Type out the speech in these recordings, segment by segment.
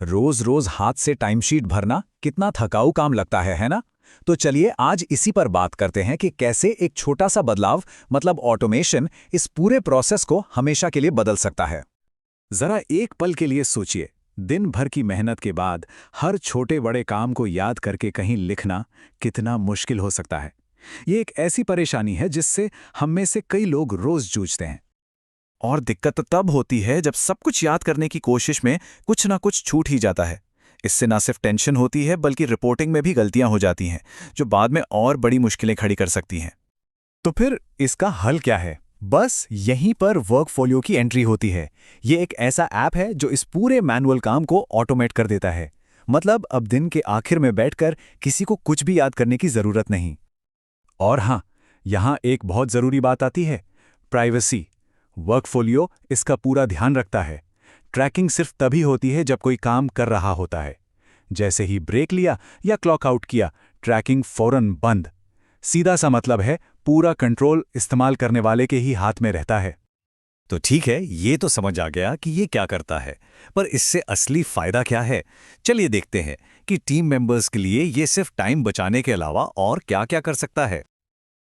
रोज रोज हाथ से टाइमशीट भरना कितना थकाऊ काम लगता है ना? तो चलिए आज इसी पर बात करते हैं कि कैसे एक छोटा सा बदलाव मतलब ऑटोमेशन इस पूरे प्रोसेस को हमेशा के लिए बदल सकता है। जरा एक पल के लिए सोचिए, दिन भर की मेहनत के बाद हर छोटे बड़े काम को याद करके कहीं लिखना कितना मुश्किल हो सकता है। ये एक ऐसी परेशानी है जिससे हम में से कई लोग रोज जूझते हैं। और दिक्कत तब होती है जब सब कुछ याद करने की कोशिश में कुछ ना कुछ छूट ही जाता है। इससे ना सिर्फ टेंशन होती है बल्कि रिपोर्टिंग में भी गलतियां हो जाती हैं, जो बाद में और बड़ी मुश्किलें खड़ी कर सकती हैं। तो फिर इसका हल क्या है? बस यहीं पर वर्कफोलियो की एंट्री होती है। ये एक ऐसा ऐप है जो इस पूरे मैनुअल काम को ऑटोमेट कर देता है। मतलब अब दिन के आखिर में बैठकर किसी को कुछ भी याद करने की जरूरत नहीं। और हाँ, यहाँ एक बहुत जरूरी बात आती है, प्राइवेसी। वर्कफोलियो इसका पूरा ध्यान रखता है। ट्रैकिंग सिर्फ तभी होती है जब कोई काम कर रहा होता है। जैसे ही ब्रेक लिया या क्लॉक आउट किया, ट्रैकिंग फौरन बंद। सीधा सा मतलब है, पूरा कंट्रोल इस्तेमाल करने वाले के ही हाथ में रहता है। तो ठीक है, ये तो समझ आ गया कि ये क्या करता है, पर इससे असली फायदा क्या है? चलिए देखते हैं कि टीम मेंबर्स के लिए ये सिर्फ टाइम बचाने के अलावा और क्या-क्या कर सकता है।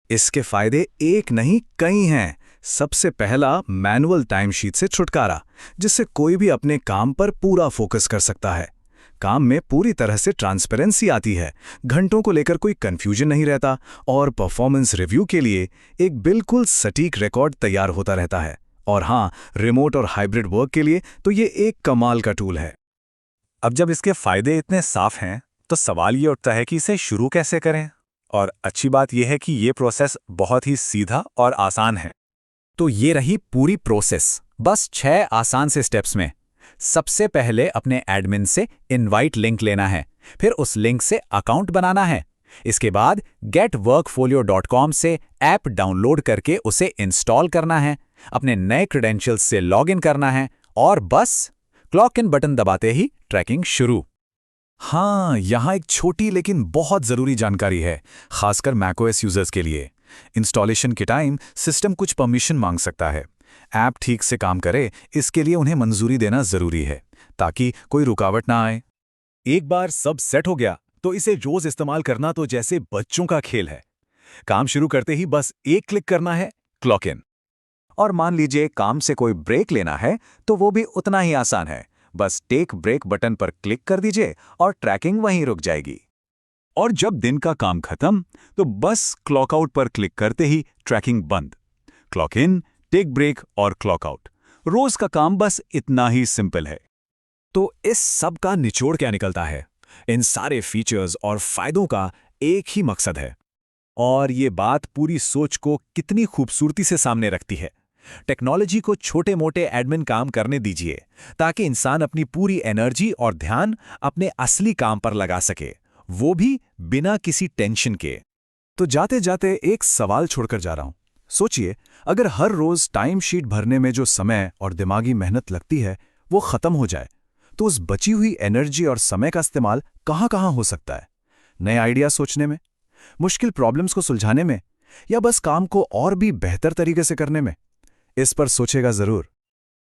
इसके फायदे एक नहीं कई हैं। सबसे पहला, मैनुअल टाइमशीट से छुटकारा, जिससे कोई भी अपने काम पर पूरा फोकस कर सकता है। काम में पूरी तरह से ट्रांसपेरेंसी आती है, घंटों को लेकर कोई कंफ्यूजन नहीं रहता और परफॉर्मेंस रिव्यू के लिए एक बिल्कुल सटीक रिकॉर्ड तैयार होता रहता है। और हाँ, रिमोट और हाइब्रिड वर्क के लिए तो ये एक कमाल का टूल है। अब जब इसके फायदे इतने साफ हैं, तो सवाल ये उठता है कि इसे शुरू कैसे करें? और अच्छी बात यह है कि ये प्रोसेस बहुत ही सीधा और आसान है। तो ये रही पूरी प्रोसेस, बस 6 आसान से स्टेप्स में। सबसे पहले अपने एडमिन से इनवाइट लिंक लेना है, फिर उस लिंक से अकाउंट बनाना है। इसके बाद getworkfolio.com से ऐप डाउनलोड करके उसे इंस्टॉल करना है, अपने नए क्रेडेंशियल्स से लॉगिन करना है और बस क्लॉक इन बटन दबाते ही ट्रैकिंग शुरू। हाँ, यहाँ एक छोटी लेकिन बहुत ज़रूरी जानकारी है, खासकर मैकओएस यूजर्स के लिए। इंस्टॉलेशन के टाइम सिस्टम कुछ परमिशन मांग सकता है। ऐप ठीक से काम करे, इसके लिए उन्हें मंजूरी देना ज़रूरी है, ताकि कोई रुकावट ना आए। एक बार सब सेट हो गया, तो इसे रोज इस्तेमाल करना तो जैसे बच्चों का खेल है। काम शुरू करते ही बस एक क्लिक करना है, क्लॉक इन। और मान लीजिए काम से कोई ब्रेक लेना है, तो वो भी उतना ही आसान है। बस टेक ब्रेक बटन पर क्लिक कर दीजिए और ट्रैकिंग वहीं रुक जाएगी। और जब दिन का काम खत्म, तो बस क्लॉक आउट पर क्लिक करते ही ट्रैकिंग बंद। क्लॉक इन, टेक ब्रेक और क्लॉक आउट। रोज का काम बस इतना ही सिंपल है। तो इस सब का निचोड़ क्या निकलता है? इन सारे फीचर्स और फायदों का एक ही मकसद है। और ये बात पूरी सोच को कितनी खूबसूरती से सामने रखती है। टेक्नोलॉजी को छोटे मोटे एडमिन काम करने दीजिए, ताकि इंसान अपनी पूरी एनर्जी और ध्यान अपने असली काम पर लगा सके, वो भी बिना किसी टेंशन के। तो जाते जाते एक सवाल छोड़कर जा रहा हूं। सोचिए, अगर हर रोज टाइम शीट भरने में जो समय और दिमागी मेहनत लगती है वो खत्म हो जाए, तो उस बची हुई एनर्जी और समय का इस्तेमाल कहां-कहां हो सकता है? नए आइडिया सोचने में, मुश्किल प्रॉब्लम्स को सुलझाने में, या बस काम को और भी बेहतर तरीके से करने में? इस पर सोचेगा जरूर।